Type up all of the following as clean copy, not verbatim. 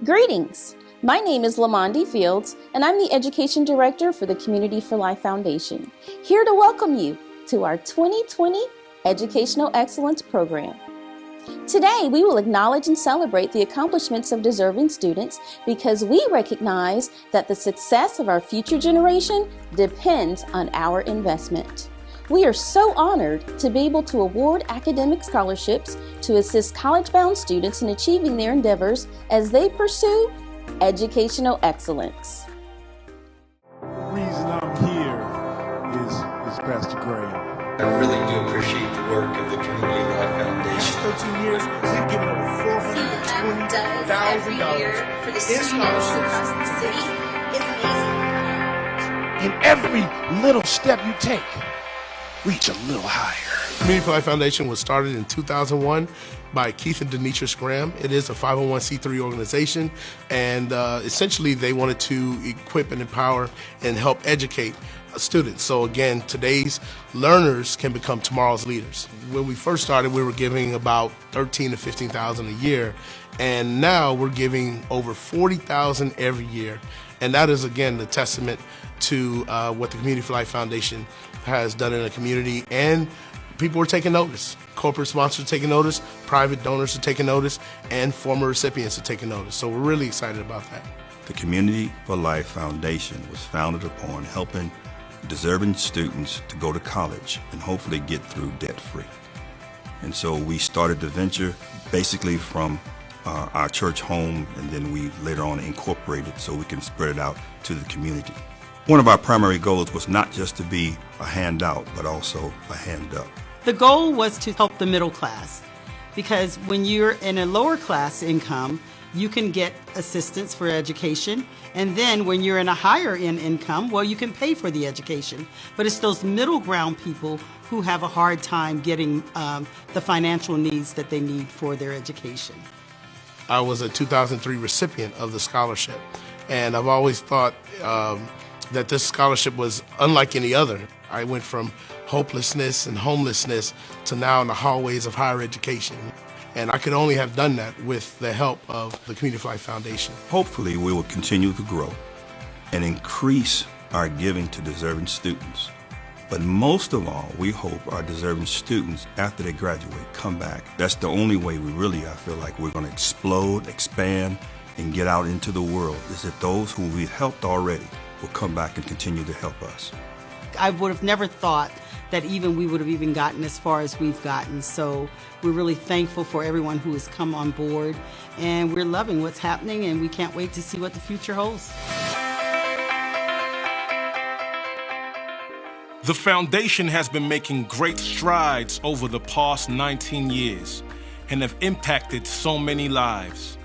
Greetings! My name is Lamondi Fields, and I'm the Education Director for the Community for Life Foundation, here to welcome you to our 2020 Educational Excellence Program. Today, we will acknowledge and celebrate the accomplishments of deserving students because we recognize that the success of our future generation depends on our investment. We are so honored to be able to award academic scholarships to assist college-bound students in achieving their endeavors as they pursue educational excellence. The reason I'm here is Pastor Gray. I really do appreciate the work of the Community Life Foundation. Past 13 years, we've given over $420,000 for the students across the city is amazing. In every little step you take, reach a little higher. Community for Life Foundation was started in 2001 by Keith and Denitra Graham. It is a 501c3 organization, and essentially they wanted to equip and empower and help educate students. So again, today's learners can become tomorrow's leaders. When we first started, we were giving about $13,000 to $15,000 a year, and now we're giving over $40,000 every year. And that is, again, the testament to what the Community for Life Foundation has done in the community, and people are taking notice. Corporate sponsors are taking notice, private donors are taking notice, and former recipients are taking notice. So we're really excited about that. The Community for Life Foundation was founded upon helping deserving students to go to college and hopefully get through debt-free. And so we started the venture basically from our church home, and then we later on incorporated so we can spread it out to the community. One of our primary goals was not just to be a handout, but also a hand up. The goal was to help the middle class, because when you're in a lower class income, you can get assistance for education, and then when you're in a higher end income, well, you can pay for the education. But it's those middle ground people who have a hard time getting the financial needs that they need for their education. I was a 2003 recipient of the scholarship, and I've always thought that this scholarship was unlike any other. I went from hopelessness and homelessness to now in the hallways of higher education. And I could only have done that with the help of the Community for Life Foundation. Hopefully we will continue to grow and increase our giving to deserving students. But most of all, we hope our deserving students, after they graduate, come back. That's the only way we really, I feel like, we're going to explode, expand, and get out into the world, is that those who we've helped already will come back and continue to help us. I would have never thought that we would have even gotten as far as we've gotten. So we're really thankful for everyone who has come on board, and we're loving what's happening, and we can't wait to see what the future holds. The foundation has been making great strides over the past 19 years and have impacted so many lives.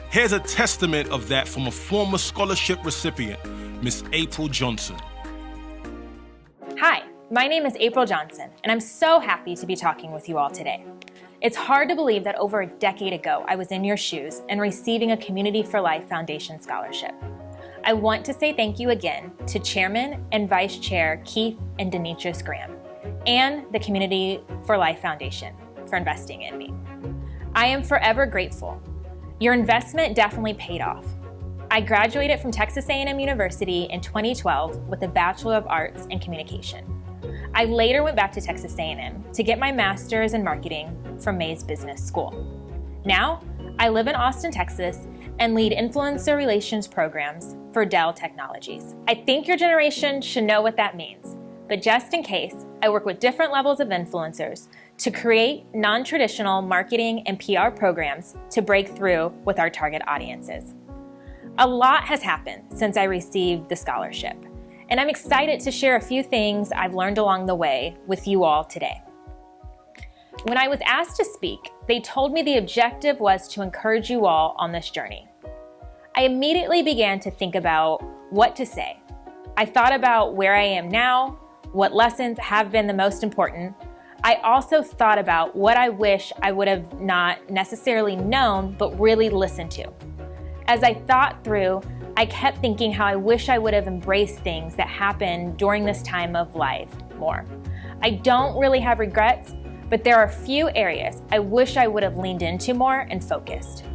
Here's a testament of that from a former scholarship recipient, Miss April Johnson. Hi, my name is April Johnson, and I'm so happy to be talking with you all today. It's hard to believe that over a decade ago, I was in your shoes and receiving a Community for Life Foundation scholarship. I want to say thank you again to Chairman and Vice Chair Keith and Denitra Graham and the Community for Life Foundation for investing in me. I am forever grateful. Your investment definitely paid off. I graduated from Texas A&M University in 2012 with a Bachelor of Arts in Communication. I later went back to Texas A&M to get my master's in marketing from Mays Business School. Now, I live in Austin, Texas, and lead influencer relations programs for Dell Technologies. I think your generation should know what that means, but just in case, I work with different levels of influencers to create non-traditional marketing and PR programs to break through with our target audiences. A lot has happened since I received the scholarship, and I'm excited to share a few things I've learned along the way with you all today. When I was asked to speak, they told me the objective was to encourage you all on this journey. I immediately began to think about what to say. I thought about where I am now, what lessons have been the most important. I also thought about what I wish I would have not necessarily known, but really listened to. As I thought through, I kept thinking how I wish I would have embraced things that happened during this time of life more. I don't really have regrets, but there are a few areas I wish I would have leaned into more and focused.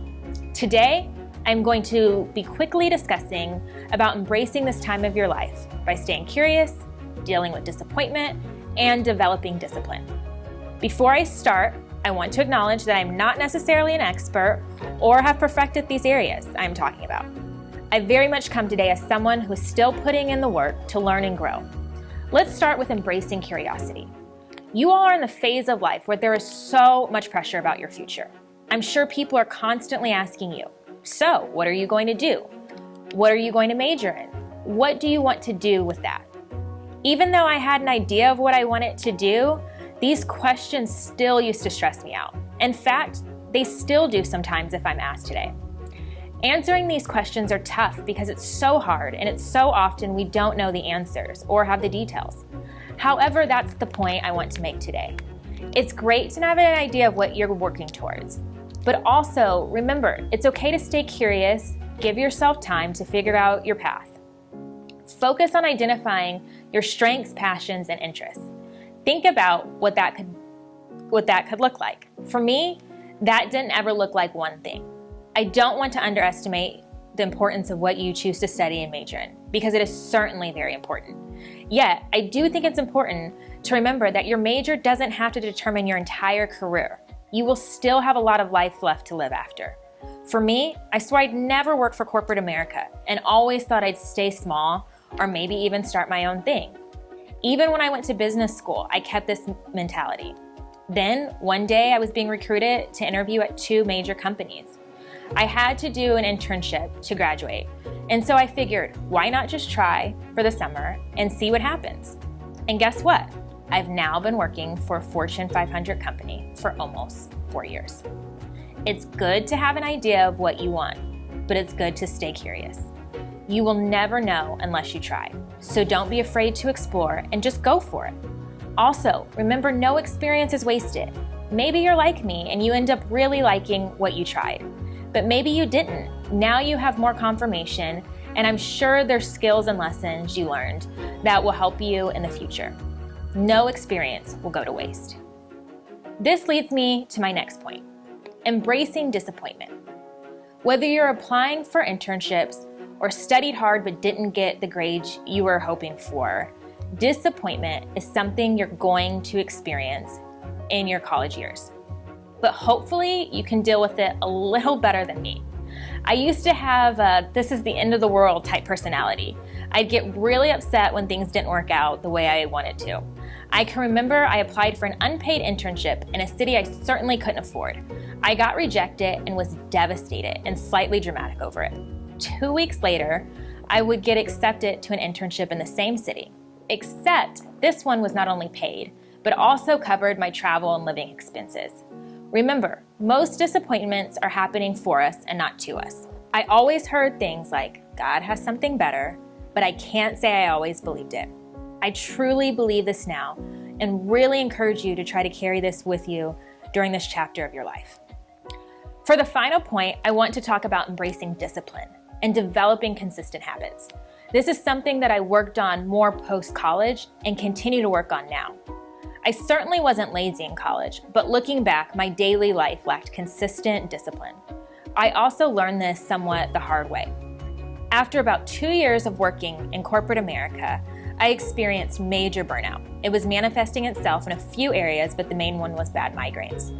Today, I'm going to be quickly discussing about embracing this time of your life by staying curious, dealing with disappointment, and developing discipline. Before I start, I want to acknowledge that I'm not necessarily an expert or have perfected these areas I'm talking about. I very much come today as someone who is still putting in the work to learn and grow. Let's start with embracing curiosity. You all are in the phase of life where there is so much pressure about your future. I'm sure people are constantly asking you, so what are you going to do? What are you going to major in? What do you want to do with that? Even though I had an idea of what I wanted to do, these questions still used to stress me out. In fact, they still do sometimes if I'm asked today. Answering these questions are tough because it's so hard and it's so often we don't know the answers or have the details. However, that's the point I want to make today. It's great to have an idea of what you're working towards, but also remember, it's okay to stay curious, give yourself time to figure out your path. Focus on identifying your strengths, passions, and interests. Think about what that could look like. For me, that didn't ever look like one thing. I don't want to underestimate the importance of what you choose to study and major in, because it is certainly very important. Yet, I do think it's important to remember that your major doesn't have to determine your entire career. You will still have a lot of life left to live after. For me, I swore I'd never work for corporate America and always thought I'd stay small or maybe even start my own thing. Even when I went to business school, I kept this mentality. Then, one day, I was being recruited to interview at 2 major companies. I had to do an internship to graduate, and so I figured, why not just try for the summer and see what happens? And guess what? I've now been working for a Fortune 500 company for almost 4 years. It's good to have an idea of what you want, but it's good to stay curious. You will never know unless you try, so don't be afraid to explore and just go for it. Also, remember, no experience is wasted. Maybe you're like me and you end up really liking what you tried, but maybe you didn't. Now you have more confirmation, and I'm sure there's skills and lessons you learned that will help you in the future. No experience will go to waste. This leads me to my next point, embracing disappointment. Whether you're applying for internships or studied hard but didn't get the grades you were hoping for, disappointment is something you're going to experience in your college years. But hopefully you can deal with it a little better than me. I used to have a this is the end of the world type personality. I'd get really upset when things didn't work out the way I wanted to. I can remember I applied for an unpaid internship in a city I certainly couldn't afford. I got rejected and was devastated and slightly dramatic over it. 2 weeks later, I would get accepted to an internship in the same city, except this one was not only paid, but also covered my travel and living expenses. Remember, most disappointments are happening for us and not to us. I always heard things like, God has something better, but I can't say I always believed it. I truly believe this now and really encourage you to try to carry this with you during this chapter of your life. For the final point, I want to talk about embracing discipline and developing consistent habits. This is something that I worked on more post-college and continue to work on now. I certainly wasn't lazy in college, but looking back, my daily life lacked consistent discipline. I also learned this somewhat the hard way. After about 2 years of working in corporate America, I experienced major burnout. It was manifesting itself in a few areas, but the main one was bad migraines.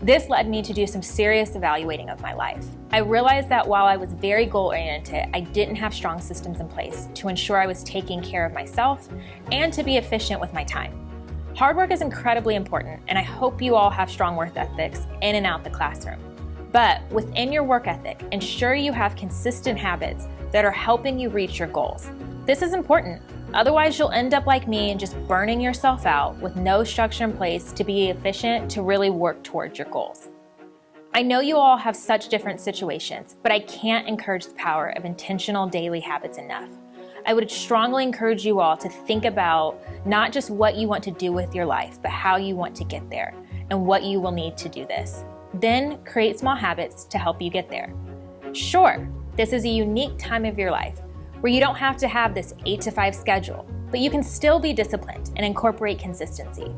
This led me to do some serious evaluating of my life. I realized that while I was very goal-oriented, I didn't have strong systems in place to ensure I was taking care of myself and to be efficient with my time. Hard work is incredibly important, and I hope you all have strong work ethics in and out the classroom. But within your work ethic, ensure you have consistent habits that are helping you reach your goals. This is important. Otherwise, you'll end up like me and just burning yourself out with no structure in place to be efficient to really work towards your goals. I know you all have such different situations, but I can't encourage the power of intentional daily habits enough. I would strongly encourage you all to think about not just what you want to do with your life, but how you want to get there and what you will need to do this. Then create small habits to help you get there. Sure, this is a unique time of your life where you don't have to have this 8 to 5 schedule, but you can still be disciplined and incorporate consistency.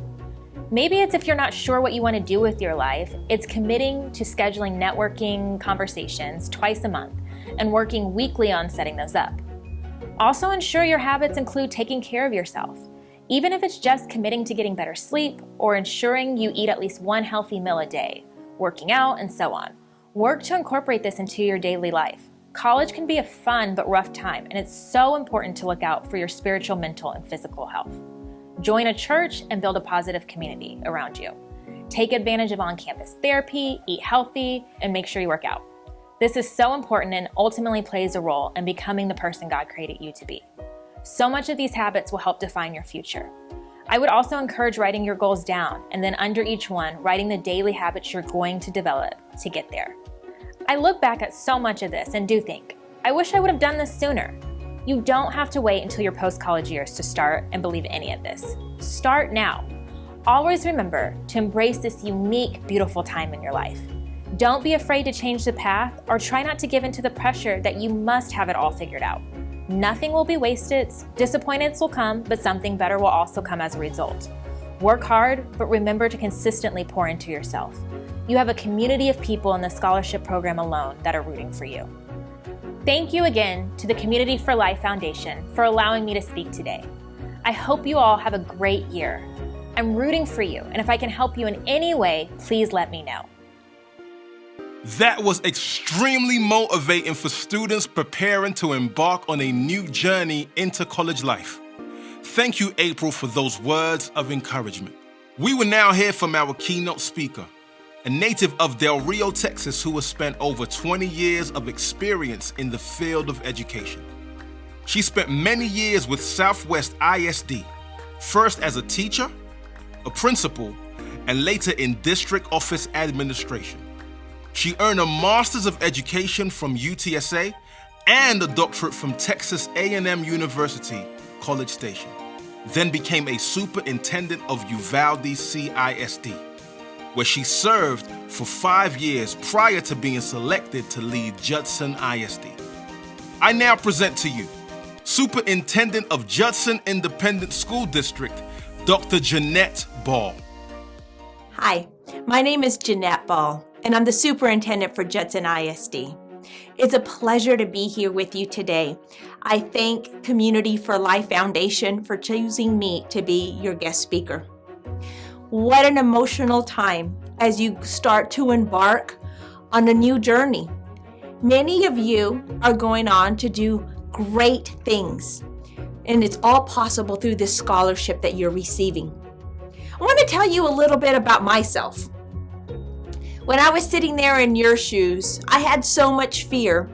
Maybe it's if you're not sure what you want to do with your life, it's committing to scheduling networking conversations twice a month and working weekly on setting those up. Also ensure your habits include taking care of yourself, even if it's just committing to getting better sleep or ensuring you eat at least one healthy meal a day, working out, and so on. Work to incorporate this into your daily life. College can be a fun but rough time, and it's so important to look out for your spiritual, mental, and physical health. Join a church and build a positive community around you. Take advantage of on-campus therapy, eat healthy, and make sure you work out. This is so important and ultimately plays a role in becoming the person God created you to be. So much of these habits will help define your future. I would also encourage writing your goals down, and then under each one, writing the daily habits you're going to develop to get there. I look back at so much of this and do think, I wish I would have done this sooner. You don't have to wait until your post-college years to start and believe any of this. Start now. Always remember to embrace this unique, beautiful time in your life. Don't be afraid to change the path or try not to give in to the pressure that you must have it all figured out. Nothing will be wasted, disappointments will come, but something better will also come as a result. Work hard, but remember to consistently pour into yourself. You have a community of people in the scholarship program alone that are rooting for you. Thank you again to the Community for Life Foundation for allowing me to speak today. I hope you all have a great year. I'm rooting for you, and if I can help you in any way, please let me know. That was extremely motivating for students preparing to embark on a new journey into college life. Thank you, April, for those words of encouragement. We will now hear from our keynote speaker, a native of Del Rio, Texas, who has spent over 20 years of experience in the field of education. She spent many years with Southwest ISD, first as a teacher, a principal, and later in district office administration. She earned a Master's of Education from UTSA and a doctorate from Texas A&M University, College Station, then became a superintendent of Uvalde CISD, where she served for 5 years prior to being selected to lead Judson ISD. I now present to you Superintendent of Judson Independent School District, Dr. Jeanette Ball. Hi, my name is Jeanette Ball, and I'm the superintendent for Judson ISD. It's a pleasure to be here with you today. I thank Community for Life Foundation for choosing me to be your guest speaker. What an emotional time as you start to embark on a new journey. Many of you are going on to do great things, and it's all possible through this scholarship that you're receiving. I want to tell you a little bit about myself. When I was sitting there in your shoes, I had so much fear,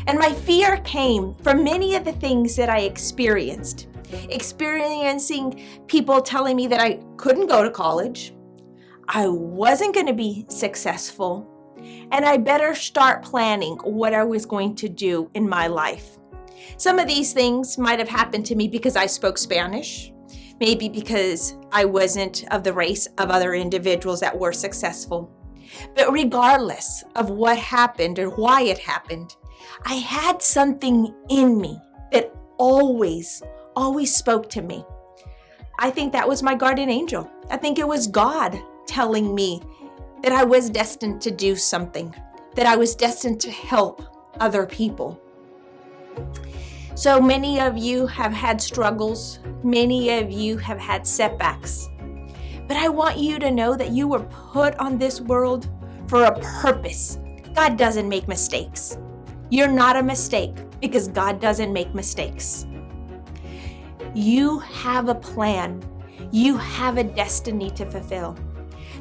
and my fear came from many of the things that I experienced. Experiencing people telling me that I couldn't go to college, I wasn't going to be successful, and I better start planning what I was going to do in my life. Some of these things might have happened to me because I spoke Spanish, maybe because I wasn't of the race of other individuals that were successful. But regardless of what happened or why it happened, I had something in me that always spoke to me. I think that was my guardian angel. I think it was God telling me that I was destined to do something, that I was destined to help other people. So many of you have had struggles. Many of you have had setbacks. But I want you to know that you were put on this world for a purpose. God doesn't make mistakes. You're not a mistake because God doesn't make mistakes. You have a plan. You have a destiny to fulfill.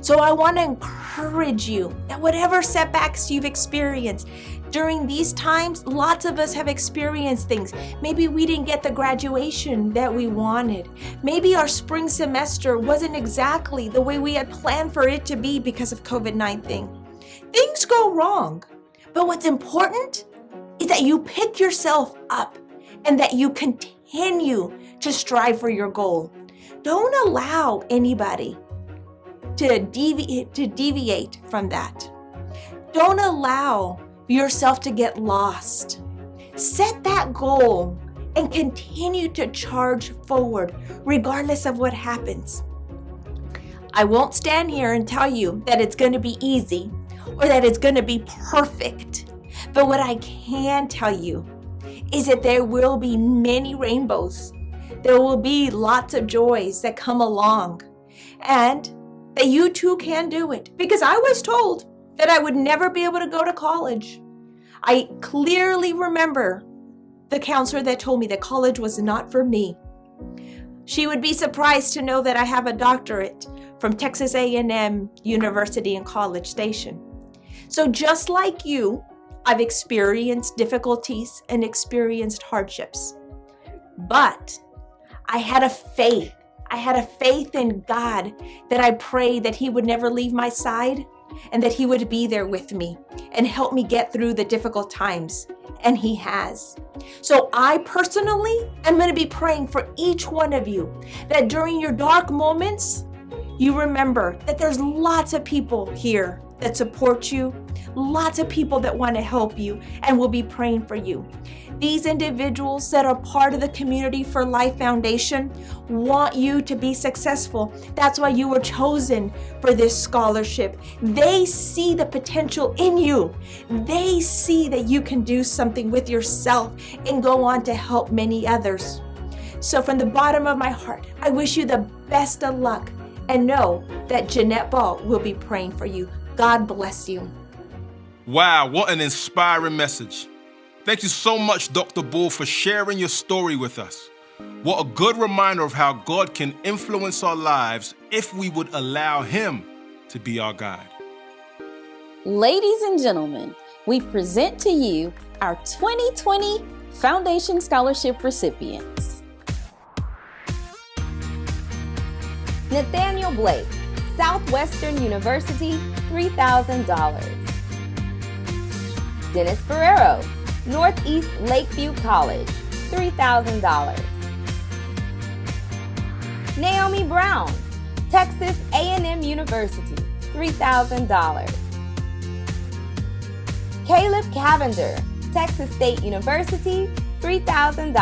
So I want to encourage you that whatever setbacks you've experienced during these times, lots of us have experienced things. Maybe we didn't get the graduation that we wanted. Maybe our spring semester wasn't exactly the way we had planned for it to be because of COVID-19. Things go wrong. But what's important is that you pick yourself up and that you continue to strive for your goal. Don't allow anybody to deviate from that. Don't allow yourself to get lost. Set that goal and continue to charge forward regardless of what happens. I won't stand here and tell you that it's going to be easy or that it's going to be perfect, But what I can tell you is that there will be many rainbows. There will be lots of joys that come along, and that you too can do it. Because I was told that I would never be able to go to college. I clearly remember the counselor that told me that college was not for me. She would be surprised to know that I have a doctorate from Texas A&M University in College Station. So just like you, I've experienced difficulties and experienced hardships. But I had a faith. I had a faith in God that I prayed that He would never leave my side and that He would be there with me and help me get through the difficult times. And He has. So I personally am going to be praying for each one of you that during your dark moments, you remember that there's lots of people here that support you, lots of people that want to help you and will be praying for you. These individuals that are part of the Community for Life Foundation want you to be successful. That's why you were chosen for this scholarship. They see the potential in you. They see that you can do something with yourself and go on to help many others. So from the bottom of my heart, I wish you the best of luck and know that Jeanette Ball will be praying for you. God bless you. Wow, what an inspiring message. Thank you so much, Dr. Ball, for sharing your story with us. What a good reminder of how God can influence our lives if we would allow Him to be our guide. Ladies and gentlemen, we present to you our 2020 Foundation Scholarship recipients. Nathaniel Blake, Southwestern University, $3,000. Dennis Ferrero, Northeast Lakeview College, $3,000. Naomi Brown, Texas A&M University, $3,000. Caleb Cavender, Texas State University, $3,000.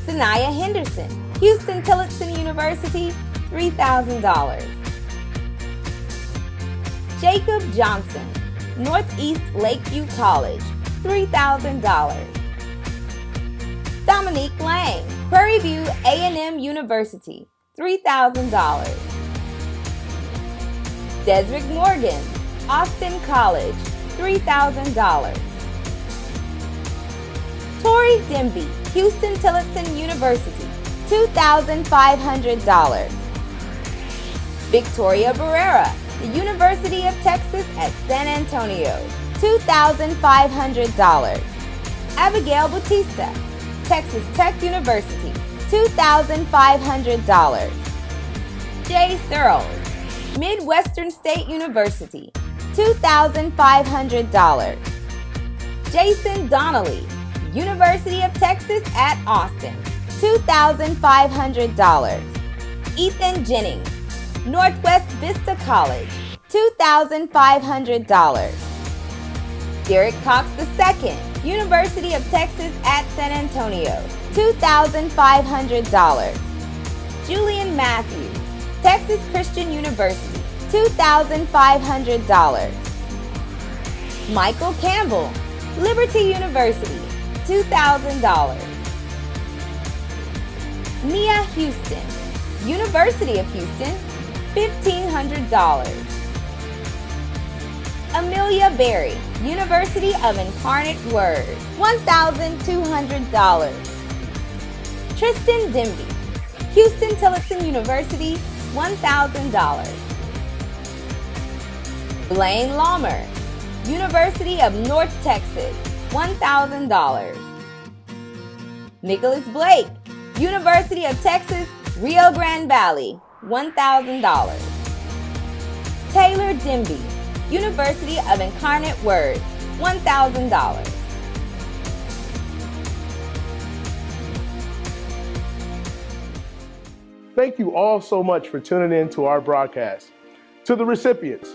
Sanaya Henderson, Houston Tillotson University, $3,000. Jacob Johnson, Northeast Lakeview College, $3,000. Dominique Lang, Prairie View A&M University, $3,000. Desrick Morgan, Austin College, $3,000. Tori Demby, Houston Tillotson University, $2,500. Victoria Barrera, the University of Texas at San Antonio, $2,500. Abigail Bautista, Texas Tech University, $2,500. Jay Searles, Midwestern State University, $2,500. Jason Donnelly, University of Texas at Austin, $2,500. Ethan Jennings, Northwest Vista College, $2,500. Derek Cox II, University of Texas at San Antonio, $2,500. Julian Matthews, Texas Christian University, $2,500. Michael Campbell, Liberty University, $2,000. Nia Houston, University of Houston, $1,500. Amelia Berry, University of Incarnate Word, $1,200. Tristan Demby, Houston Tillotson University, $1,000. Blaine Laumer, University of North Texas, $1,000. Nicholas Blake, University of Texas, Rio Grande Valley, $1,000. Taylor Demby, University of Incarnate Word, $1,000. Thank you all so much for tuning in to our broadcast. To the recipients,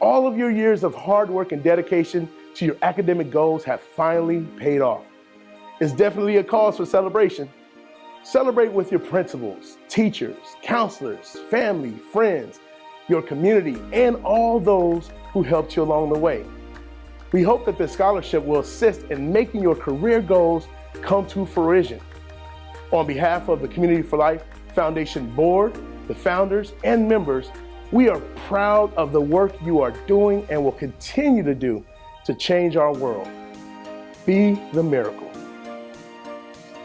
all of your years of hard work and dedication to your academic goals have finally paid off. It's definitely a cause for celebration. Celebrate with your principals, teachers, counselors, family, friends, your community, and all those who helped you along the way. We hope that this scholarship will assist in making your career goals come to fruition. On behalf of the Community for Life Foundation Board, the founders, and members, we are proud of the work you are doing and will continue to do to change our world. Be the miracle.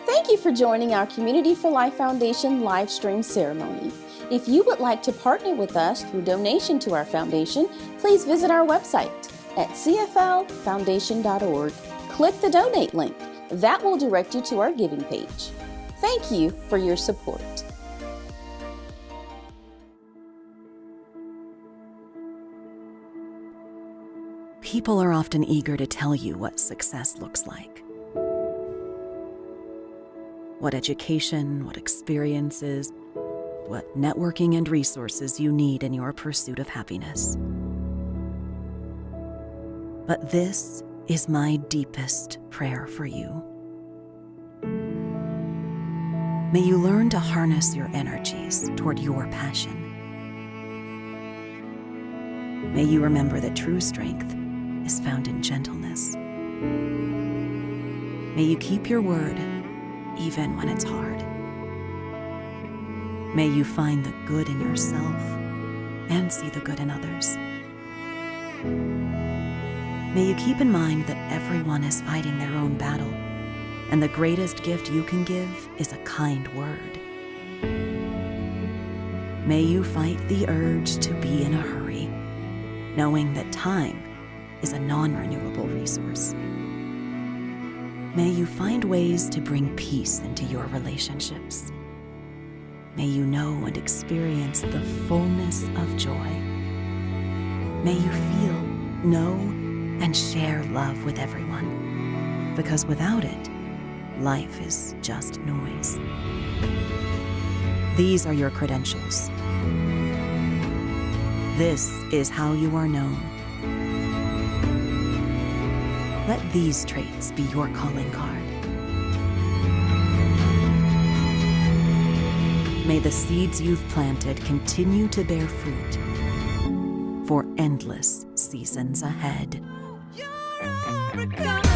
Thank you for joining our Community for Life Foundation live stream ceremony. If you would like to partner with us through donation to our foundation, please visit our website at cflfoundation.org. Click the donate link. That will direct you to our giving page. Thank you for your support. People are often eager to tell you what success looks like. What education, what experiences, what networking and resources you need in your pursuit of happiness. But this is my deepest prayer for you. May you learn to harness your energies toward your passion. May you remember that true strength is found in gentleness. May you keep your word even when it's hard. May you find the good in yourself and see the good in others. May you keep in mind that everyone is fighting their own battle, and the greatest gift you can give is a kind word. May you fight the urge to be in a hurry, knowing that time is a non-renewable resource. May you find ways to bring peace into your relationships. May you know and experience the fullness of joy. May you feel, know, and share love with everyone, because without it, life is just noise. These are your credentials. This is how you are known. Let these traits be your calling card. May the seeds you've planted continue to bear fruit for endless seasons ahead. You're a miracle.